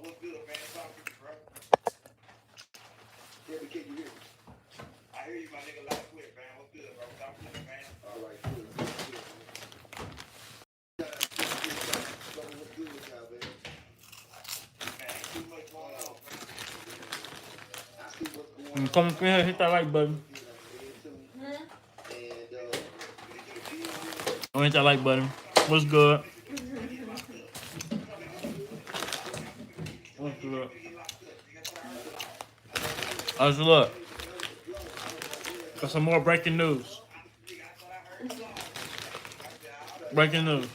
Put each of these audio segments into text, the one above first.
what's good, man? Talk to me, bro. Baby, can you hear me? I hear you, my nigga, loud and clear, man. What's good, bro? Talk to me, man. All right, good, good, good, man. So what's good with y'all, man? Man, ain't too much going on, man. I see what's going on. Come here, hit that like button. Oh, hit that like button. What's good? What's good? How's it look? Got some more breaking news. Breaking news.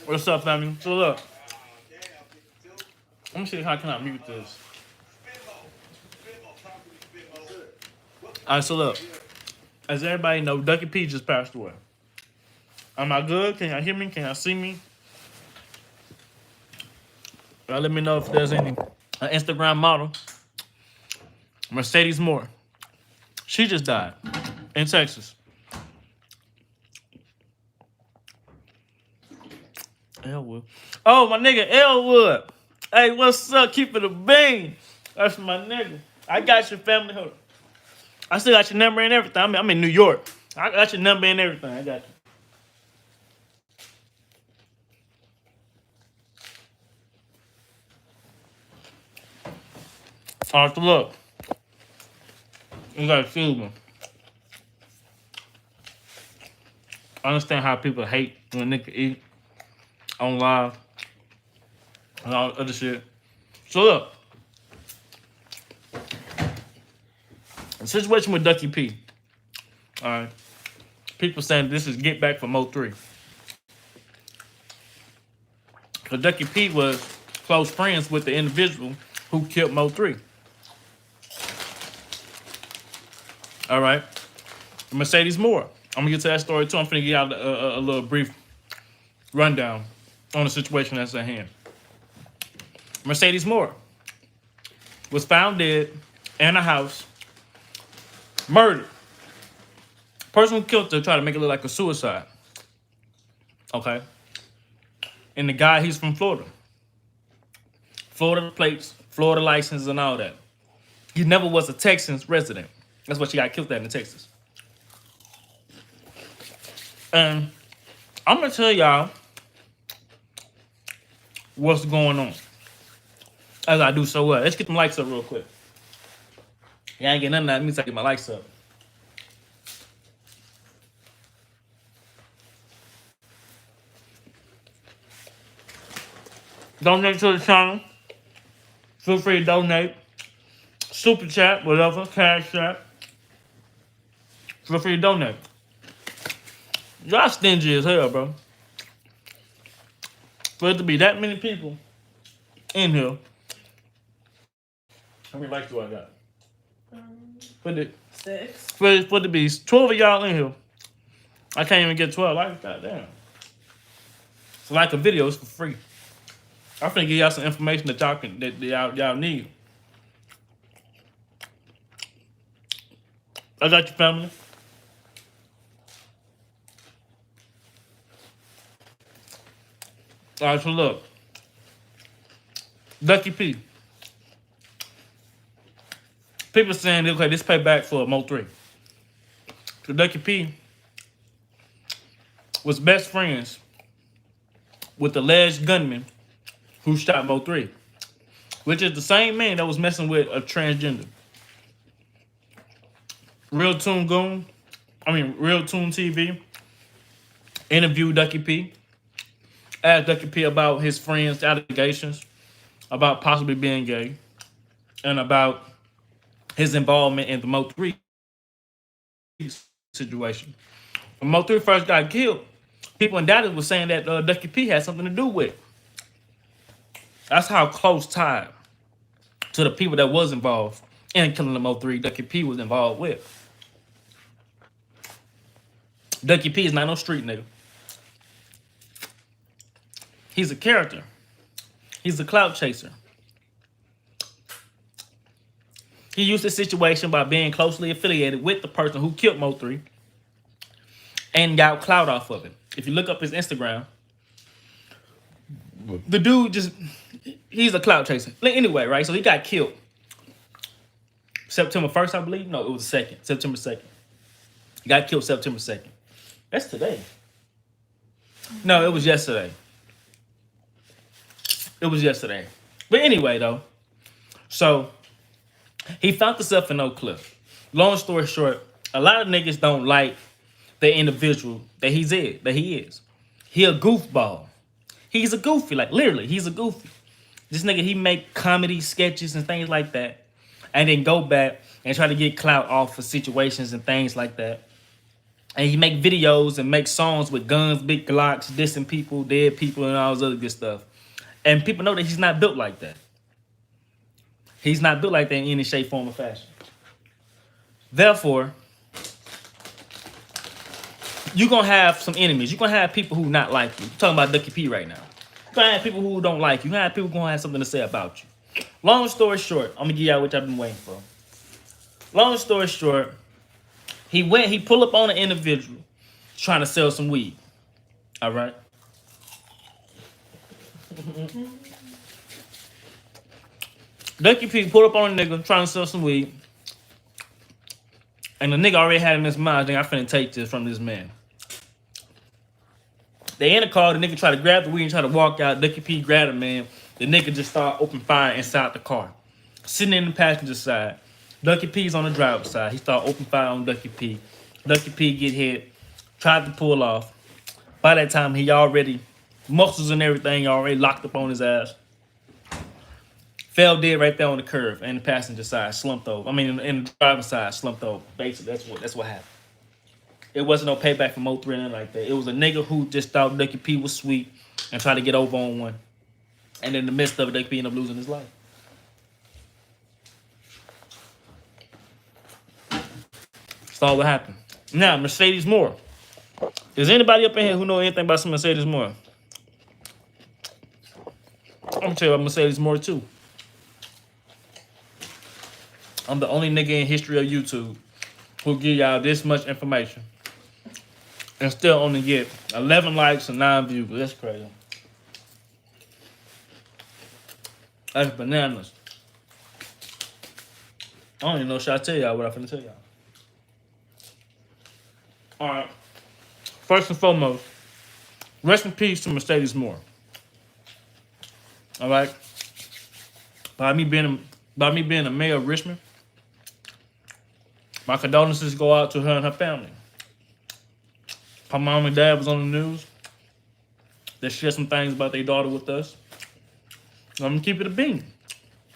What's up, family? So look, let me see how can I mute this. Alright, so look, as everybody know, Ducky P just passed away. Am I good? Can y'all hear me? Can y'all see me? Let me know if there's any Instagram model, Mercedes Moore. She just died in Texas. Elwood. Oh, my nigga Elwood. Hey, what's up? Keeping the bean. That's my nigga. I got your family. Hold on. I still got your number and everything. I'm in New York. I got your number and everything. I got you. All right, so look. You gotta excuse me. I understand how people hate when nigga eat on live and all other shit. So look. The situation with Ducky P. Alright. People saying this is get back from 03. Because Ducky P was close friends with the individual who killed Mo 3. Alright. Mercedes Moore. I'm gonna get to that story too. I'm finna give y'all a little brief rundown on the situation that's at hand. Mercedes Moore was found dead in a house, murdered. Person who killed her tried to make it look like a suicide. Okay. And the guy, he's from Florida. Florida plates, Florida license, and all that. He never was a Texas resident. That's why she got killed at in Texas. And I'm gonna tell y'all what's going on. As I do so well. Let's get them likes up real quick. Y'all ain't get none of that. That means I get my likes up. Donate to the channel. Feel free to donate. Super chat, whatever, cash app. Feel free to donate. Y'all stingy as hell, bro. For it to be that many people in here. How many likes do I got? For it 6. for it to be 12 of y'all in here. I can't even get 12 likes. Goddamn. So like a video is for free. I'm finna give y'all some information that y'all can y'all need. I got your family. All right, so look. Ducky P. People saying, okay, this payback for Mo 3. So Ducky P was best friends with the alleged gunman who shot Mo 3, which is the same man that was messing with a transgender. Real Toon TV interviewed Ducky P, asked Ducky P about his friend's allegations about possibly being gay and about his involvement in the Mo 3 situation. When Mo 3 first got killed, people in Dallas were saying that Ducky P had something to do with it. That's how close tied to the people that was involved in killing the Mo 3 Ducky P was involved with. Ducky P is not no street nigga. He's a character. He's a clout chaser. He used the situation by being closely affiliated with the person who killed Mo 3 and got clout off of it. If you look up his Instagram, the dude he's a clout chaser. Anyway, right? So he got killed September 1st, I believe. No, it was the 2nd, September 2nd. He got killed September 2nd. That's today. No, it was yesterday. It was yesterday. But anyway, though. So he found himself in Oak Cliff. Long story short, a lot of niggas don't like the individual that he is. He a goofball. He's a goofy, like literally, he's a goofy. This nigga, he make comedy sketches and things like that, and then go back and try to get clout off of situations and things like that. And he make videos and make songs with guns, big Glocks, dissing people, dead people, and all this other good stuff. And people know that he's not built like that. He's not built like that in any shape, form, or fashion. Therefore, you're going to have some enemies. You're going to have people who not like you. I'm talking about Ducky P right now. You're going to have people who don't like you. You're going to have people who going to have something to say about you. Long story short, I'm going to give y'all what I've been waiting for. Long story short, he pulled up on an individual trying to sell some weed. All right? Ducky P pulled up on a nigga trying to sell some weed. And the nigga already had in his mind, I finna take this from this man. They in the car, the nigga try to grab the weed and try to walk out. Ducky P grabbed him, man. The nigga just started open fire inside the car. Sitting in the passenger side. Ducky P's on the driver's side. He started open fire on Ducky P. Ducky P get hit. Tried to pull off. By that time, he already, muscles and everything already locked up on his ass. Fell dead right there on the curb, and the passenger side slumped over. I mean, in the driver's side slumped over. Basically, that's what happened. It wasn't no payback from 03 or nothing like that. It was a nigga who just thought Ducky P was sweet and tried to get over on one. And in the midst of it, Ducky P ended up losing his life. That's all what happened. Now, Mercedes Morr. Is anybody up in here who know anything about some Mercedes Morr? I'm gonna tell you about Mercedes Morr too. I'm the only nigga in history of YouTube who give y'all this much information and still only get 11 likes and 9 views. That's crazy. That's bananas. I don't even know should I tell y'all what I'm finna tell y'all. Alright. First and foremost, rest in peace to Mercedes Morr. Alright? By me being a mayor of Richmond, my condolences go out to her and her family. Her mom and dad was on the news. They shared some things about their daughter with us. I'm gonna keep it a bean.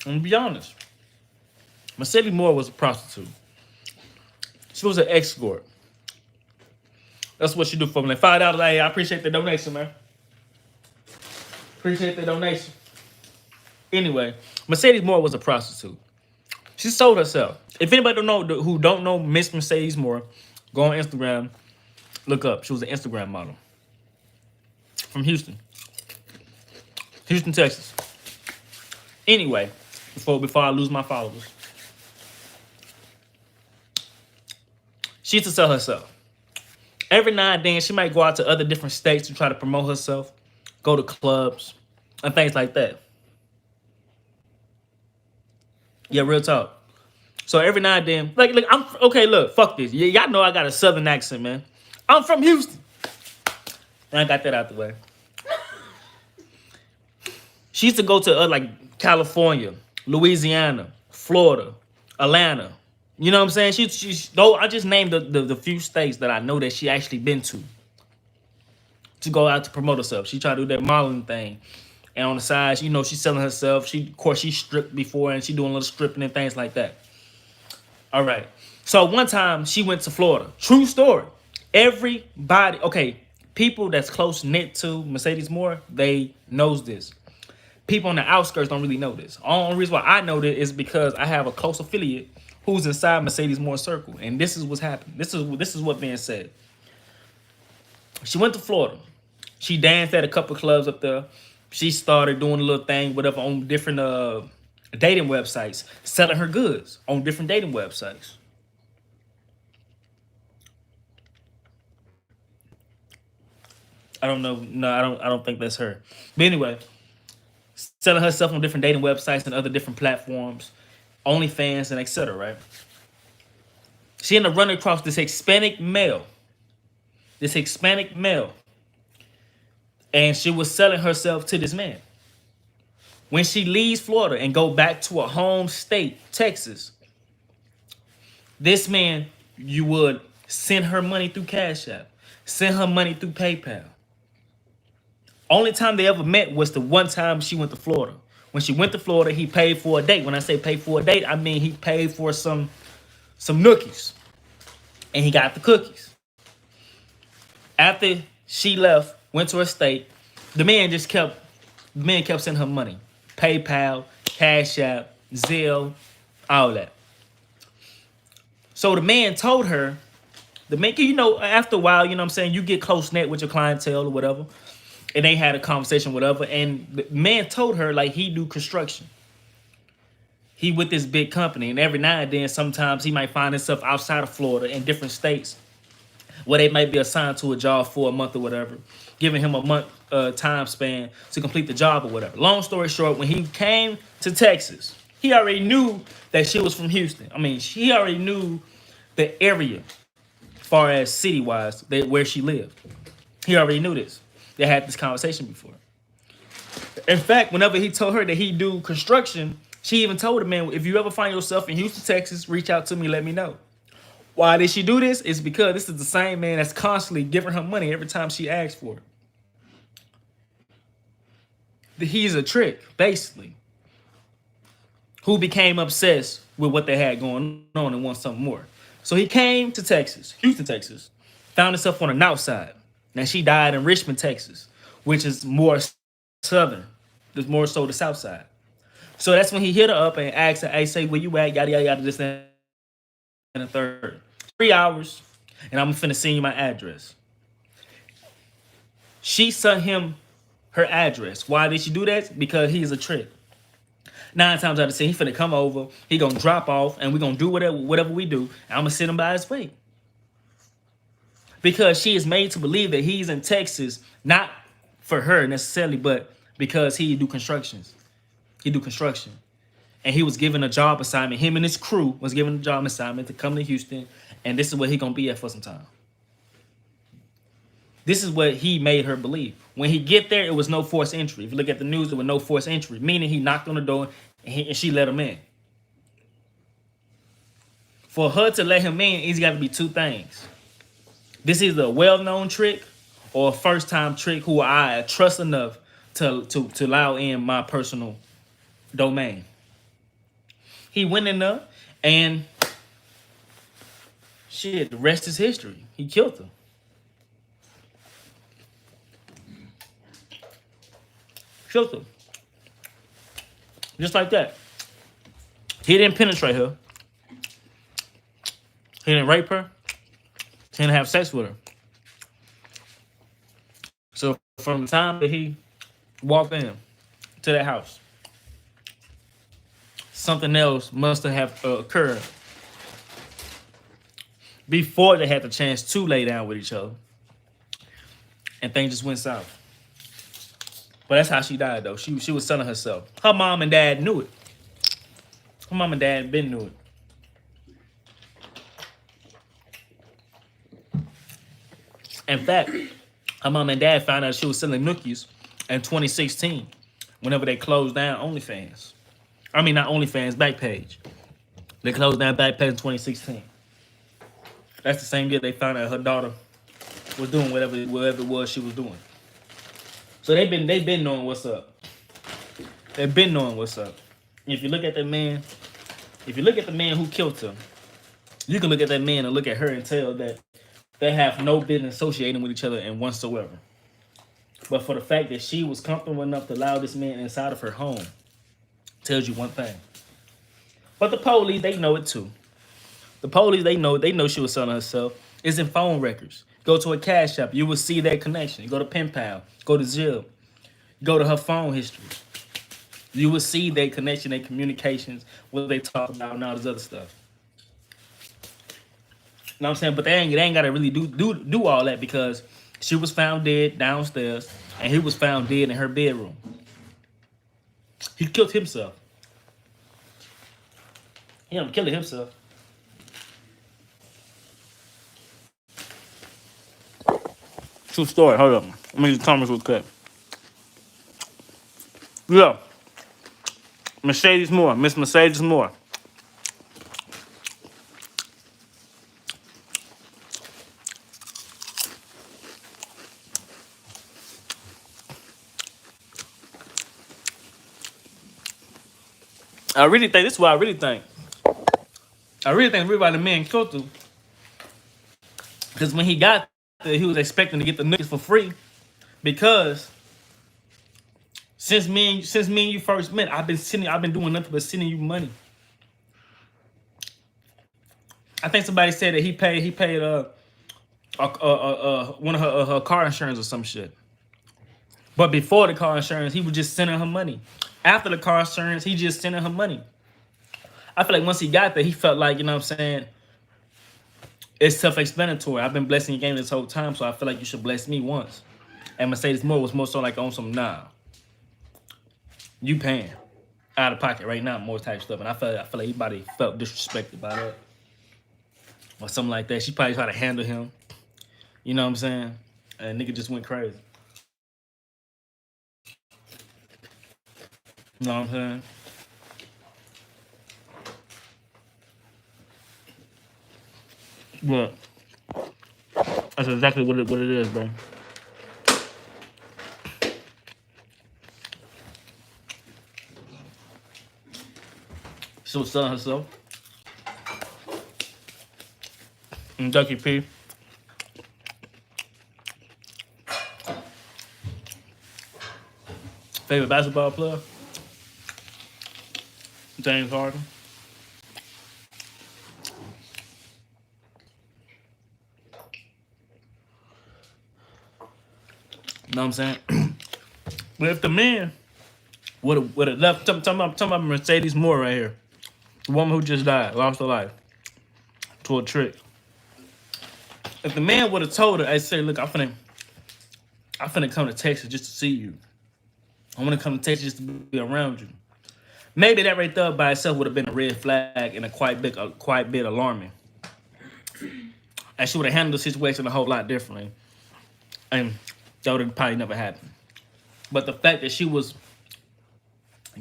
I'm gonna be honest. Mercedes Morr was a prostitute. She was an escort. That's what she do for me. Like $5. Hey, I appreciate the donation, man. Appreciate the donation. Anyway, Mercedes Morr was a prostitute. She sold herself. If anybody who don't know Miss Mercedes Morr, go on Instagram, look up. She was an Instagram model from Houston, Texas. Anyway, before I lose my followers, she used to sell herself. Every now and then, she might go out to other different states to try to promote herself, go to clubs, and things like that. Yeah, real talk. So every now and then, like I'm okay. Look, fuck this. Y'all know I got a southern accent, man. I'm from Houston. And I got that out the way. She used to go to like California, Louisiana, Florida, Atlanta. You know what I'm saying? She's though I just named the few states that I know that she actually been to go out to promote herself. She tried to do that modeling thing. And on the side, you know, she's selling herself. Of course, she stripped before and she doing a little stripping and things like that. All right. So one time she went to Florida. True story. Everybody, okay, people that's close knit to Mercedes Morr, they knows this. People on the outskirts don't really know this. Only reason why I know this is because I have a close affiliate who's inside Mercedes Morr circle, and this is what's happening. This is what being said. She went to Florida. She danced at a couple clubs up there. She started doing a little thing, whatever, on different dating websites, selling her goods on different dating websites. I don't know. No, I don't think that's her. But anyway, selling herself on different dating websites and other different platforms, OnlyFans and etc. Right? She ended up running across this Hispanic male, and she was selling herself to this man. When she leaves Florida and go back to her home state, Texas, this man, you would send her money through Cash App, send her money through PayPal. Only time they ever met was the one time she went to Florida. When she went to Florida, he paid for a date. When I say paid for a date, I mean he paid for some nookies, and he got the cookies. After she left, went to her state, the man kept sending her money. PayPal, Cash App, Zelle, all that. So the man told her, after a while, you know what I'm saying, you get close knit with your clientele or whatever. And they had a conversation, whatever. And the man told her, like, he do construction. He with this big company. And every now and then, sometimes he might find himself outside of Florida in different states where they might be assigned to a job for a month or whatever, giving him a month time span to complete the job or whatever. Long story short, when he came to Texas, he already knew that she was from Houston. I mean, he already knew the area, as far as city-wise, where she lived. He already knew this. They had this conversation before. In fact, whenever he told her that he do construction, she even told him, man, if you ever find yourself in Houston, Texas, reach out to me, let me know. Why did she do this? It's because this is the same man that's constantly giving her money every time she asks for it. He's a trick, basically, who became obsessed with what they had going on and want something more. So he came to Texas, Houston, Texas, found himself on the north side. Now she died in Richmond, Texas, which is more southern. There's more so the south side. So that's when he hit her up and asked her, hey, say, where you at? Yada, yada, yada, this and the third. 3 hours, and I'm finna send you my address. She sent him her address. Why did she do that? Because he's a trick. 9 times out of 10, he finna come over, he gonna drop off, and we gonna do whatever we do, and I'm gonna sit him by his way. Because she is made to believe that he's in Texas, not for her necessarily, but because he do construction. And he was given a job assignment. Him and his crew was given a job assignment to come to Houston, and this is where he gonna be at for some time. This is what he made her believe. When he get there, it was no forced entry. If you look at the news, there was no forced entry, meaning he knocked on the door and she let him in. For her to let him in, it's got to be 2 things. This is a well-known trick or a first-time trick who I trust enough to allow in my personal domain. He went in there and shit, the rest is history. He killed her. Killed her. Just like that. He didn't penetrate her. He didn't rape her. He didn't have sex with her. So from the time that he walked in to that house, something else must have occurred before they had the chance to lay down with each other. And things just went south. But that's how she died, though. She was selling herself. Her mom and dad knew it. Her mom and dad been knew it. In fact, her mom and dad found out she was selling nookies in 2016 whenever they closed down OnlyFans. I mean, not OnlyFans, Backpage. They closed down Backpage in 2016. That's the same year they found out her daughter was doing whatever it was she was doing. So they've been knowing what's up. They've been knowing what's up. If you look at the man who killed her, you can look at that man and look at her and tell that they have no business associating with each other in whatsoever. But for the fact that she was comfortable enough to allow this man inside of her home tells you one thing. But the police, they know it too. The police, they know she was selling herself. It's in phone records. Go to a Cash App, you will see that connection. Go to Pen Pal, go to Zelle, go to her phone history. You will see their connection, their communications, what they talk about, and all this other stuff. You know what I'm saying? But they ain't gotta really do all that because She was found dead downstairs, and he was found dead in her bedroom. He killed himself. He ended up killing himself. True story. Hold up. Let me just tell me real quick. Yeah. Mercedes Moore. Miss Mercedes Moore. I really think this is what I really think. I really think everybody the man killed him. Because when he got there, he was expecting to get the niggas for free. Because since me and you first met, I've been doing nothing but sending you money. I think somebody said that he paid one of her car insurance or some shit. But before the car insurance, he was just sending her money. After the car insurance, he just sending her money. I feel like once he got there, he felt like, you know what I'm saying, it's self-explanatory. I've been blessing your game this whole time, so I feel like you should bless me once. And Mercedes Moore was more so like on some, nah, you paying out of pocket right now, more type stuff. And I feel like everybody felt disrespected by that. Or something like that. She probably tried to handle him. You know what I'm saying? And nigga just went crazy. You know what I'm saying? But that's exactly what it is, bro. She was selling herself. And Ducky P. Favorite basketball player? James Harden. You know what I'm saying? But if the man would have left, talking about Mercedes Moore right here, the woman who just died, lost her life to a trick. If the man would have told her, I say, look, I'm finna come to Texas just to see you. I want to come to Texas just to be around you. Maybe that right there by itself would have been a red flag and a quite bit alarming. And she would have handled the situation a whole lot differently. And that would have probably never happened. But the fact that she was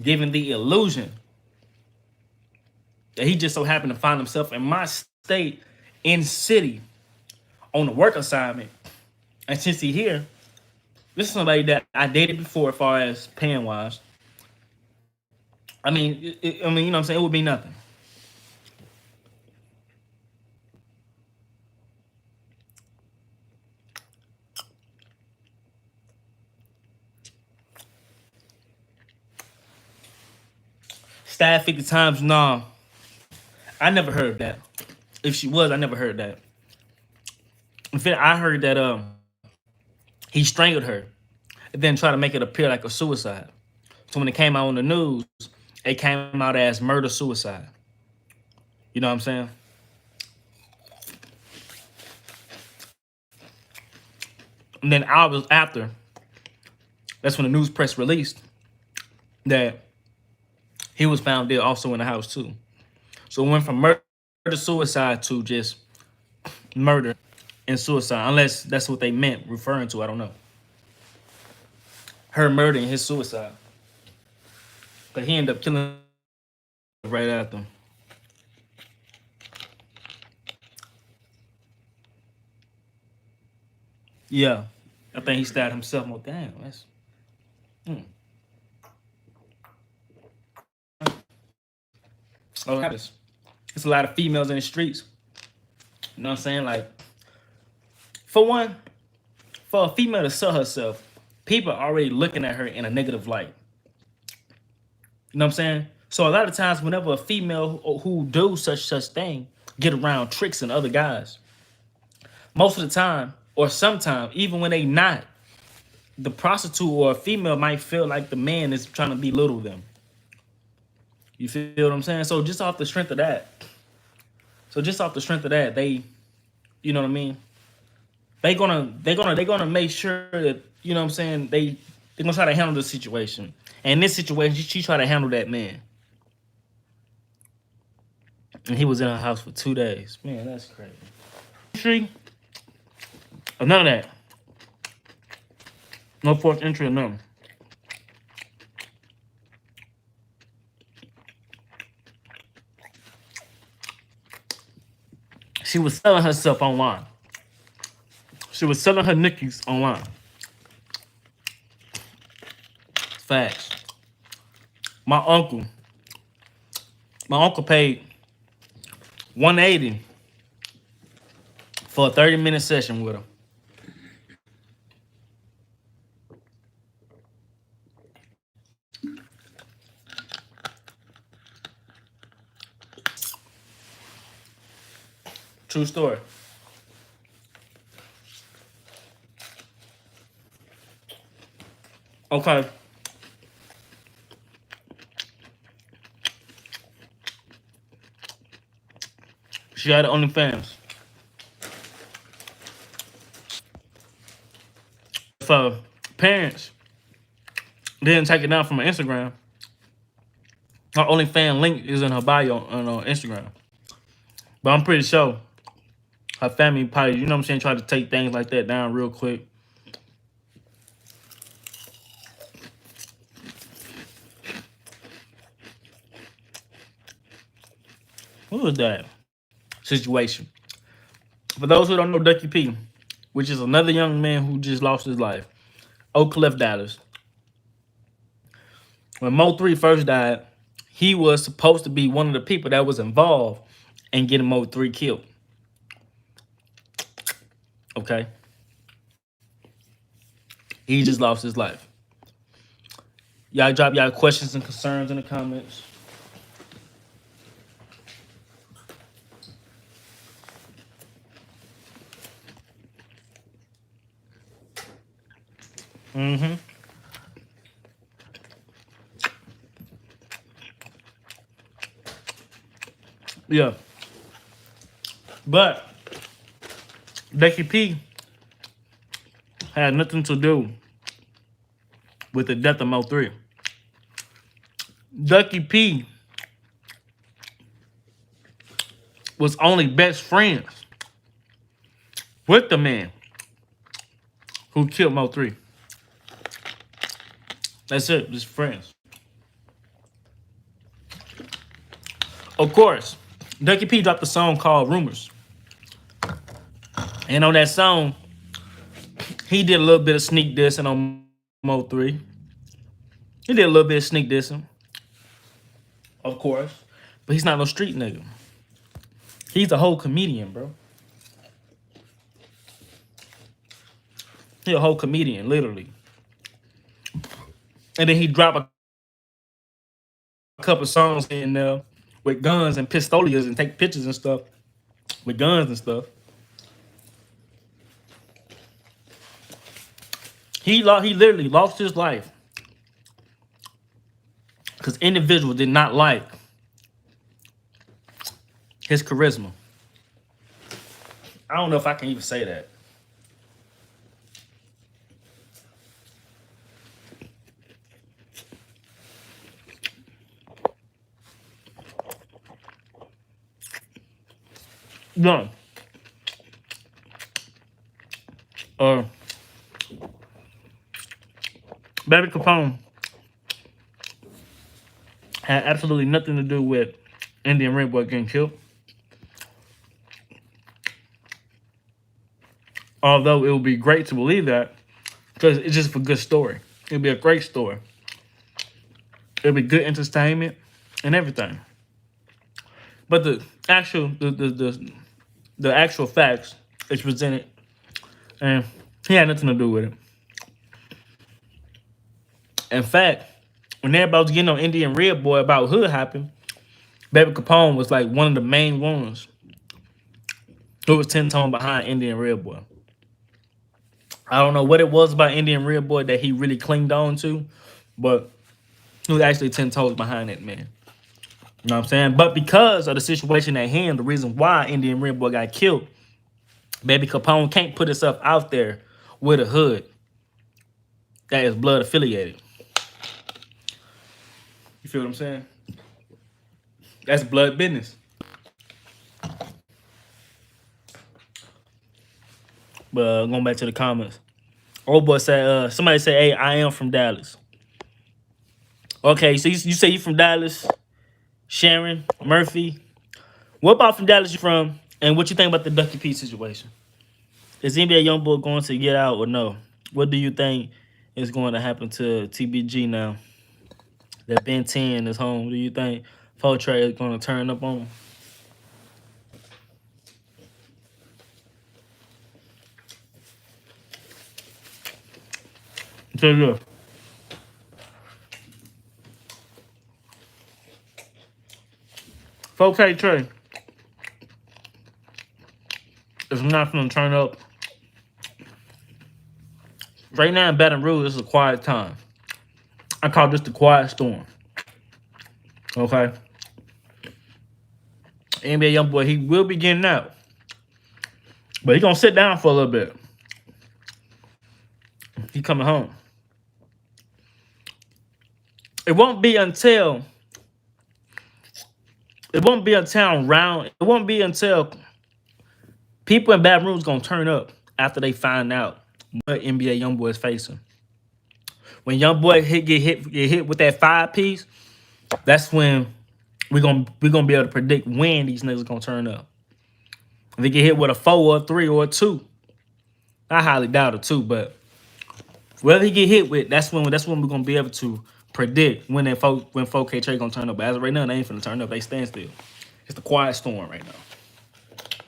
given the illusion that he just so happened to find himself in my state, in city, on a work assignment. And since he here, this is somebody that I dated before as far as paying wise. I mean, you know what I'm saying? It would be nothing. Stab 50 times, no. I never heard that. If she was, I never heard that. In fact, I heard that he strangled her and then tried to make it appear like a suicide. So when it came out on the news, it came out as murder-suicide. You know what I'm saying? And then hours after, that's when the news press released that he was found dead also in the house too. So it went from murder-suicide to just murder and suicide, unless that's what they meant referring to. I don't know. Her murder and his suicide. But he ended up killing her right after. Yeah. I think he stabbed himself more. Damn, that's... Oh, it happens. It's a lot of females in the streets. You know what I'm saying? Like, for one, for a female to sell herself, people are already looking at her in a negative light. You know what I'm saying? So a lot of times, whenever a female who do such thing get around tricks and other guys, most of the time, or sometimes, even when they not, the prostitute or a female might feel like the man is trying to belittle them. You feel what I'm saying? So just off the strength of that, they, you know what I mean? They're gonna make sure that, you know what I'm saying, they're gonna try to handle the situation. And in this situation, she tried to handle that man. And he was in her house for 2 days. Man, that's crazy. Entry or none of that. No forced entry or nothing. She was selling herself online. She was selling her Nickies online. Facts. My uncle, my uncle paid $180 for a 30-minute session with her. True story. Okay. She had OnlyFans. If her parents didn't take it down from her Instagram, her OnlyFans link is in her bio on Instagram. But I'm pretty sure her family probably, you know what I'm saying, tried to take things like that down real quick. What was that situation? For those who don't know Ducky P, which is another young man who just lost his life, Oak Cliff, Dallas. When Mo 3 first died, he was supposed to be one of the people that was involved in getting Mo 3 killed. Okay? He just lost his life. Y'all drop y'all questions and concerns in the comments. Mm-hmm. Yeah. But Ducky P had nothing to do with the death of Mo 3. Ducky P was only best friends with the man who killed Mo 3. That's it, just friends. Of course, Ducky P dropped a song called Rumors. And on that song, he did a little bit of sneak dissing on Mo 3. He did a little bit of sneak dissing, of course. But he's not no street nigga. He's a whole comedian, bro. He's a whole comedian, literally. And then he dropped a couple songs in there with guns and pistolias and take pictures and stuff with guns and stuff. He literally lost his life because individual did not like his charisma. I don't know if I can even say that. No. Baby Capone had absolutely nothing to do with Indian Red Boy getting killed. Although it would be great to believe that, because it's just a good story. It'd be a great story. It'd be good entertainment and everything. But the actual facts is presented, and he had nothing to do with it. In fact, when everybody was getting on Indian Red Boy about Hood happened, Baby Capone was like one of the main ones who was 10-tone behind Indian Red Boy. I don't know what it was about Indian Red Boy that he really clinged on to, but he was actually 10 toes behind that man. You know what I'm saying? But because of the situation at hand, the reason why Indian Red Boy got killed, Baby Capone can't put himself out there with a hood that is blood affiliated. You feel what I'm saying? That's blood business. But going back to the comments. Old boy said, somebody said, hey, I am from Dallas. Okay, so you say you from Dallas, Sharon, Murphy. What about from Dallas you from? And what you think about the Ducky P situation? Is NBA Youngboy going to get out or no? What do you think is going to happen to TBG now that Ben 10 is home? Do you think Fortray is going to turn up on him? So yeah. Fortray Trey is not going to turn up. Right now in Baton Rouge, it's a quiet time. I call this the quiet storm. Okay? NBA Youngboy, he will be getting out. But he gonna sit down for a little bit. He coming home. It won't be until people in Baton Rouge gonna turn up after they find out what NBA Youngboy is facing. When Youngboy get hit with that 5-piece, that's when we're gonna be able to predict when these niggas gonna turn up. If they get hit with a 4 or a 3 or a 2, I highly doubt a 2, but whatever he get hit with, that's when we're gonna be able to predict when 4K Trey gonna turn up. But as of right now, they ain't finna turn up. They stand still. It's the quiet storm right now.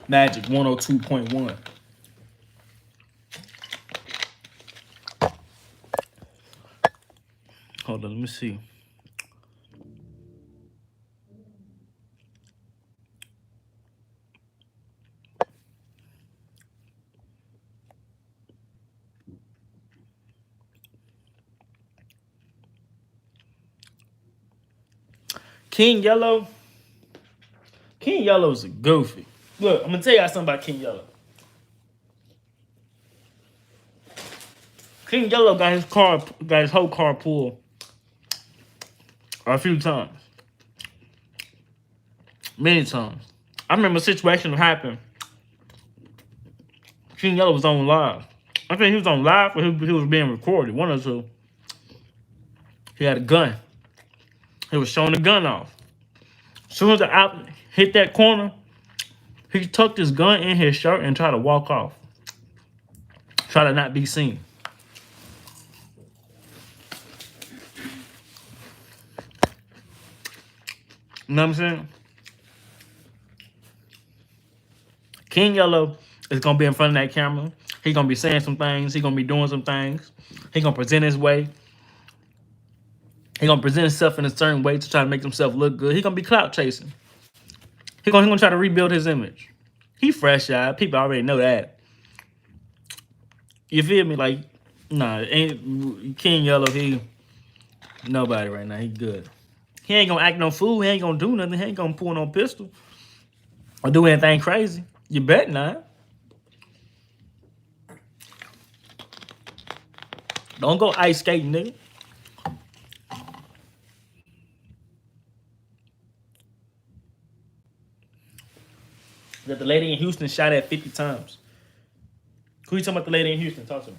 Magic 102.1. Hold on, let me see. King Yellow's a goofy. Look, I'm gonna tell y'all something about King Yellow. King Yellow got his whole car pulled a few times. Many times. I remember a situation that happened. King Yellow was on live. I think he was on live or he was being recorded. One or two. He had a gun. He was showing the gun off. As soon as the op hit that corner, he tucked his gun in his shirt and tried to walk off. Try to not be seen. You know what I'm saying? King Yellow is going to be in front of that camera. He's going to be saying some things. He's going to be doing some things. He's going to present his way. He's going to present himself in a certain way to try to make himself look good. He's going to be clout chasing. He's going to try to rebuild his image. He fresh-eyed. People already know that. You feel me? Like, nah, ain't King Yellow, he nobody right now. He good. He ain't going to act no fool. He ain't going to do nothing. He ain't going to pull no pistol or do anything crazy. You bet not. Don't go ice skating, nigga. That the lady in Houston shot at 50 times. Who you talking about the lady in Houston? Talk to me.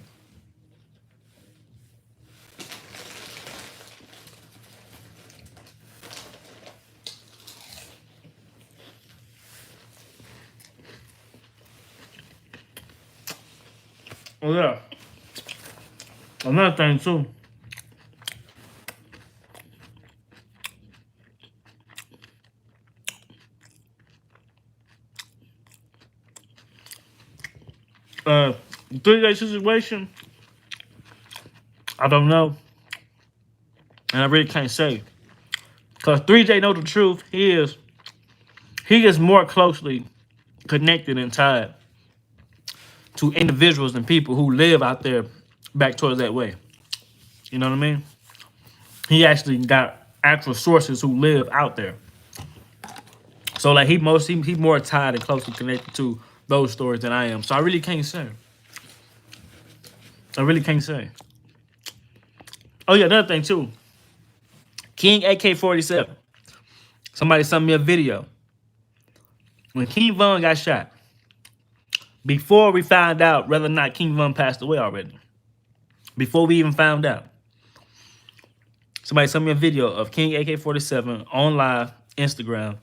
Oh, yeah. Another thing, too. The 3-day situation, I don't know. And I really can't say. Because 3J know the truth. He is more closely connected and tied to individuals and people who live out there back towards that way. You know what I mean? He actually got actual sources who live out there. So like he more tied and closely connected to those stories than I am. So I really can't say. I really can't say. Oh yeah, another thing too. King AK-47. Somebody sent me a video when King Von got shot. Before we found out whether or not King Von passed away already. Before we even found out. Somebody sent me a video of King AK-47 on live Instagram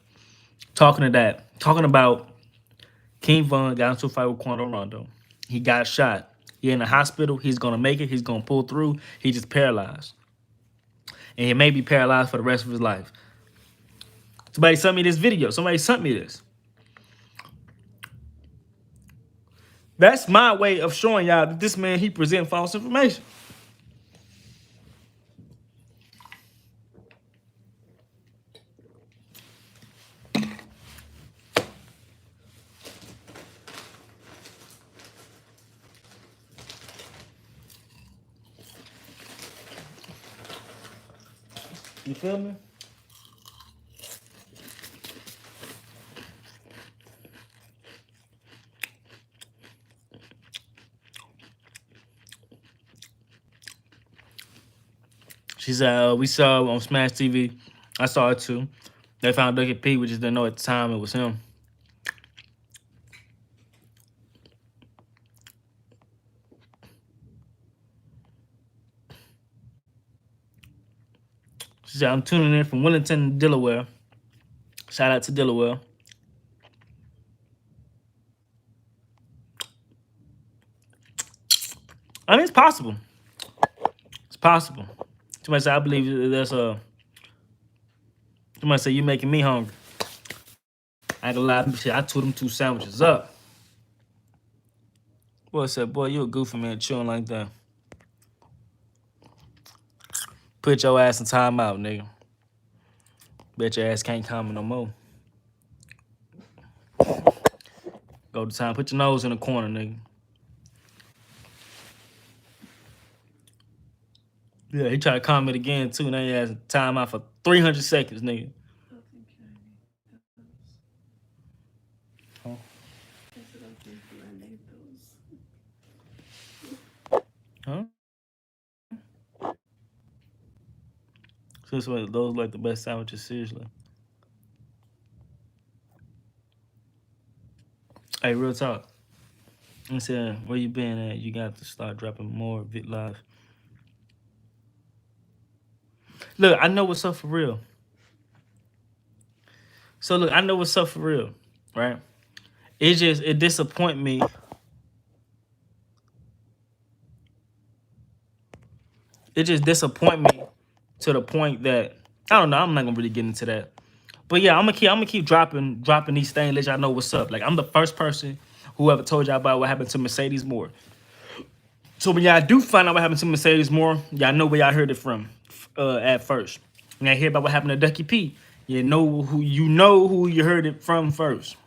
talking about King Von got into a fight with Quando Rondo. He got shot. He in the hospital. He's gonna make it. He's gonna pull through. He just paralyzed, and he may be paralyzed for the rest of his life. Somebody sent me this video. Somebody sent me this. That's my way of showing y'all that this man, he present false information. You feel me? She said, we saw on Smash TV. I saw it too. They found Ducky P. We just didn't know at the time it was him. She said, I'm tuning in from Wellington, Delaware. Shout out to Delaware. I mean, it's possible. It's possible. Somebody said, I believe there's a... Somebody said, you making me hungry. I ain't gonna lie, shit, I told them 2 sandwiches up. Boy said, boy, you a goofy man chewing like that. Put your ass in timeout, nigga. Bet your ass can't comment no more. Go to time. Put your nose in the corner, nigga. Yeah, he tried to comment again, too. Now he has timeout for 300 seconds, nigga. Huh? So those like the best sandwiches, seriously. Hey, real talk. I said, where you been at? You got to start dropping more vid live. Look, I know what's up for real. So look, I know what's up for real, right? It disappoint me. It just disappoint me to the point that I don't know. I'm not gonna really get into that, but yeah, I'm gonna keep dropping these things. Let y'all know what's up. Like I'm the first person who ever told y'all about what happened to Mercedes Moore. So when y'all do find out what happened to Mercedes Moore, y'all know where y'all heard it from at first. When y'all hear about what happened to Ducky P, you know who you heard it from first.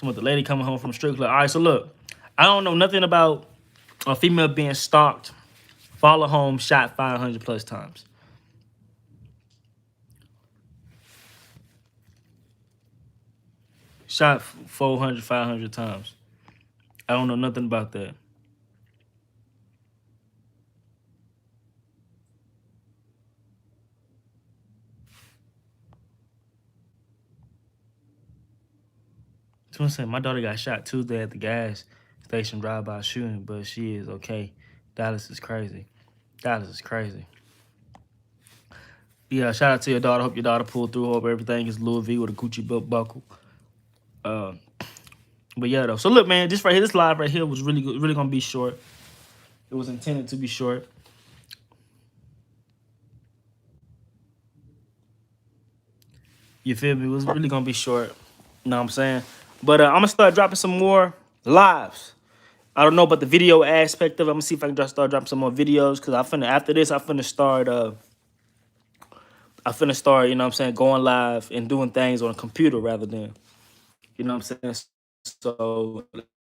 So with the lady coming home from the strip club. All right, so look, I don't know nothing about a female being stalked, follow home, shot 500 plus times. Shot 400, 500 times. I don't know nothing about that. Someone said my daughter got shot Tuesday at the gas station drive-by shooting, but she is okay. Dallas is crazy. Dallas is crazy. Yeah, shout out to your daughter. Hope your daughter pulled through. Hope everything is Louis V with a Gucci belt buckle. But yeah, though. So look, man, this right here, this live right here was really good, really gonna be short. It was intended to be short. You feel me? It was really gonna be short. You know what I'm saying? But I'm gonna start dropping some more lives. I don't know about the video aspect of it. I'm gonna see if I can just start dropping some more videos because after this, I finna start, you know what I'm saying, going live and doing things on a computer rather than, you know what I'm saying? So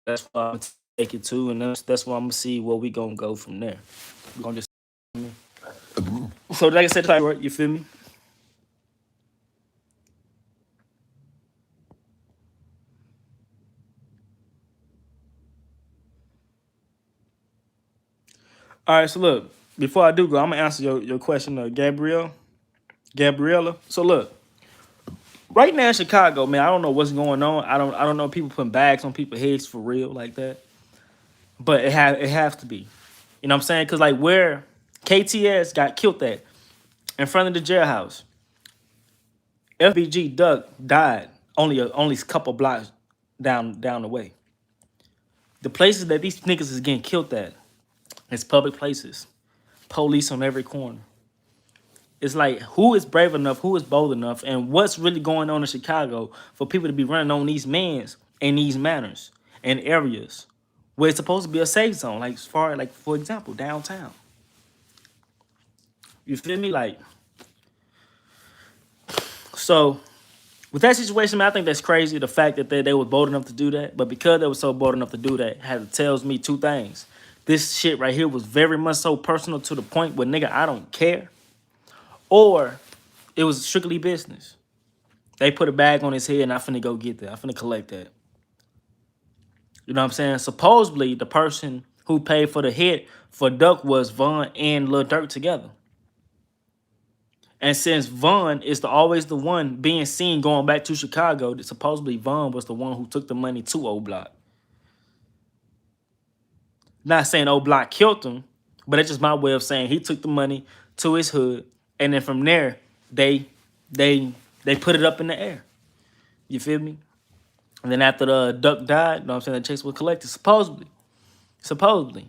that's why I'm gonna take it to, and that's why I'm gonna see where we gonna go from there. We're gonna just so like I said, you feel me? All right, so look, before I do go, I'm gonna answer your question, Gabriella. So look, right now in Chicago, man, I don't know what's going on. I don't know if people putting bags on people's heads for real like that. But it has to be. You know what I'm saying? Cause like where KTS got killed at in front of the jailhouse, FBG Duck died only a couple blocks down the way. The places that these niggas is getting killed at is public places. Police on every corner. It's like who is brave enough, who is bold enough, and what's really going on in Chicago for people to be running on these mans in these manners and areas where it's supposed to be a safe zone, like as far like for example, downtown. You feel me? Like so with that situation, man, I think that's crazy. The fact that they were bold enough to do that, but because they were so bold enough to do that, tells me two things. This shit right here was very much so personal to the point where nigga I don't care, or it was strictly business. They put a bag on his head and I finna go get that. I finna collect that. You know what I'm saying? Supposedly the person who paid for the hit for Duck was Von and Lil Durk together. And since Von is always the one being seen going back to Chicago, that supposedly Von was the one who took the money to O Block. Not saying O Block killed him, but that's just my way of saying he took the money to his hood, and then from there they put it up in the air. You feel me? And then after the Duck died, you know what I'm saying, the checks were collected, supposedly. Supposedly. You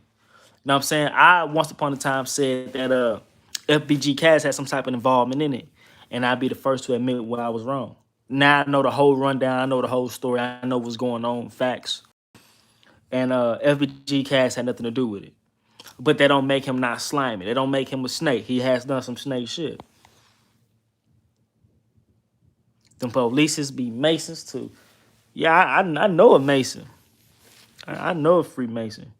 know what I'm saying? I once upon a time said that FBG Cass had some type of involvement in it. And I'd be the first to admit when I was wrong. Now I know the whole rundown. I know the whole story. I know what's going on, facts. And FBG Cass had nothing to do with it. But that don't make him not slimy. That don't make him a snake. He has done some snake shit. Them polices be Masons too. Yeah, I know a Mason. I know a Freemason.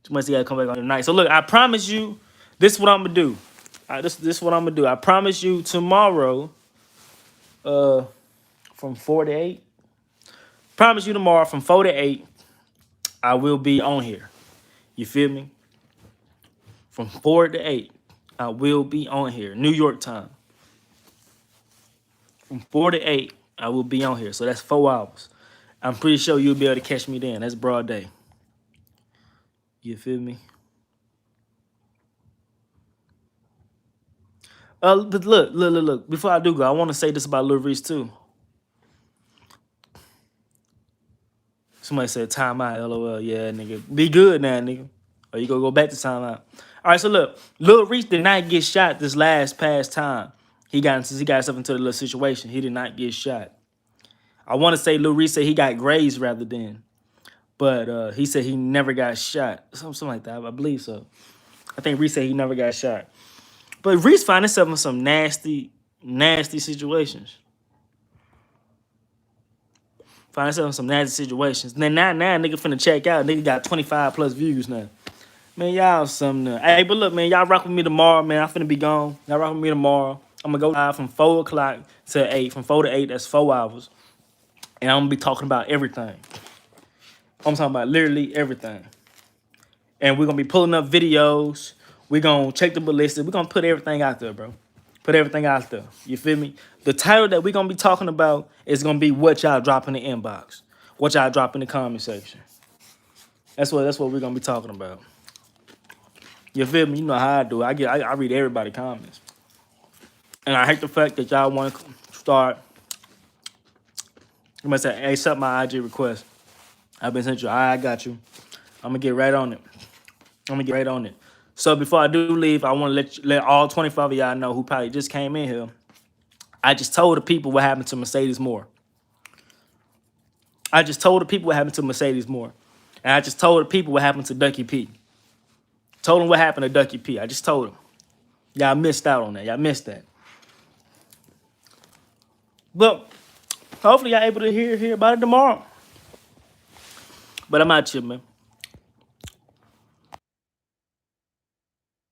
Too much he gotta come back on tonight. So look, I promise you, this is what I'm gonna do. This is what I'm gonna do. I promise you tomorrow, from 4 to 8. Promise you tomorrow from 4 to 8, I will be on here. You feel me? From 4 to 8, I will be on here. New York time. From 4 to 8, I will be on here. So that's 4 hours. I'm pretty sure you'll be able to catch me then. That's broad day. You feel me? But look. Before I do go, I want to say this about Lil Reese too. Somebody said timeout, LOL. Yeah, nigga. Be good now, nigga. Or you gonna go back to timeout. All right, so look. Lil Reese did not get shot this past time. He got himself into a little situation. He did not get shot. I want to say Lil Reese said he got grazed rather than. But he said he never got shot. Something like that. I believe so. I think Reese said he never got shot. But Reese found himself in some nasty situations. Find himself in some nasty situations. Then now nigga finna check out. Nigga got 25 plus views now. Man, y'all something. Hey, but look, man, y'all rock with me tomorrow, man. I'm finna be gone. Y'all rock with me tomorrow. I'm gonna go live from 4 o'clock to 8. From 4 to 8, that's 4 hours. And I'm gonna be talking about everything. I'm talking about literally everything. And we're gonna be pulling up videos. We're gonna check the ballistics. We're gonna put everything out there, bro. Put everything out there. You feel me? The title that we're gonna be talking about is gonna be what y'all drop in the inbox. What y'all drop in the comment section. That's what we're gonna be talking about. You feel me? You know how I do. I read everybody's comments. And I hate the fact that y'all want to start. You might say, hey, accept my IG request. I've been sent you. I got you. I'm gonna get right on it. So before I do leave, I want to let all 25 of y'all know who probably just came in here. I just told the people what happened to Mercedes Moore. And I just told the people what happened to Ducky P. Told them what happened to Ducky P. I just told them. Y'all missed out on that. Y'all missed that. But hopefully y'all able to hear about it tomorrow. But I'm out here, man.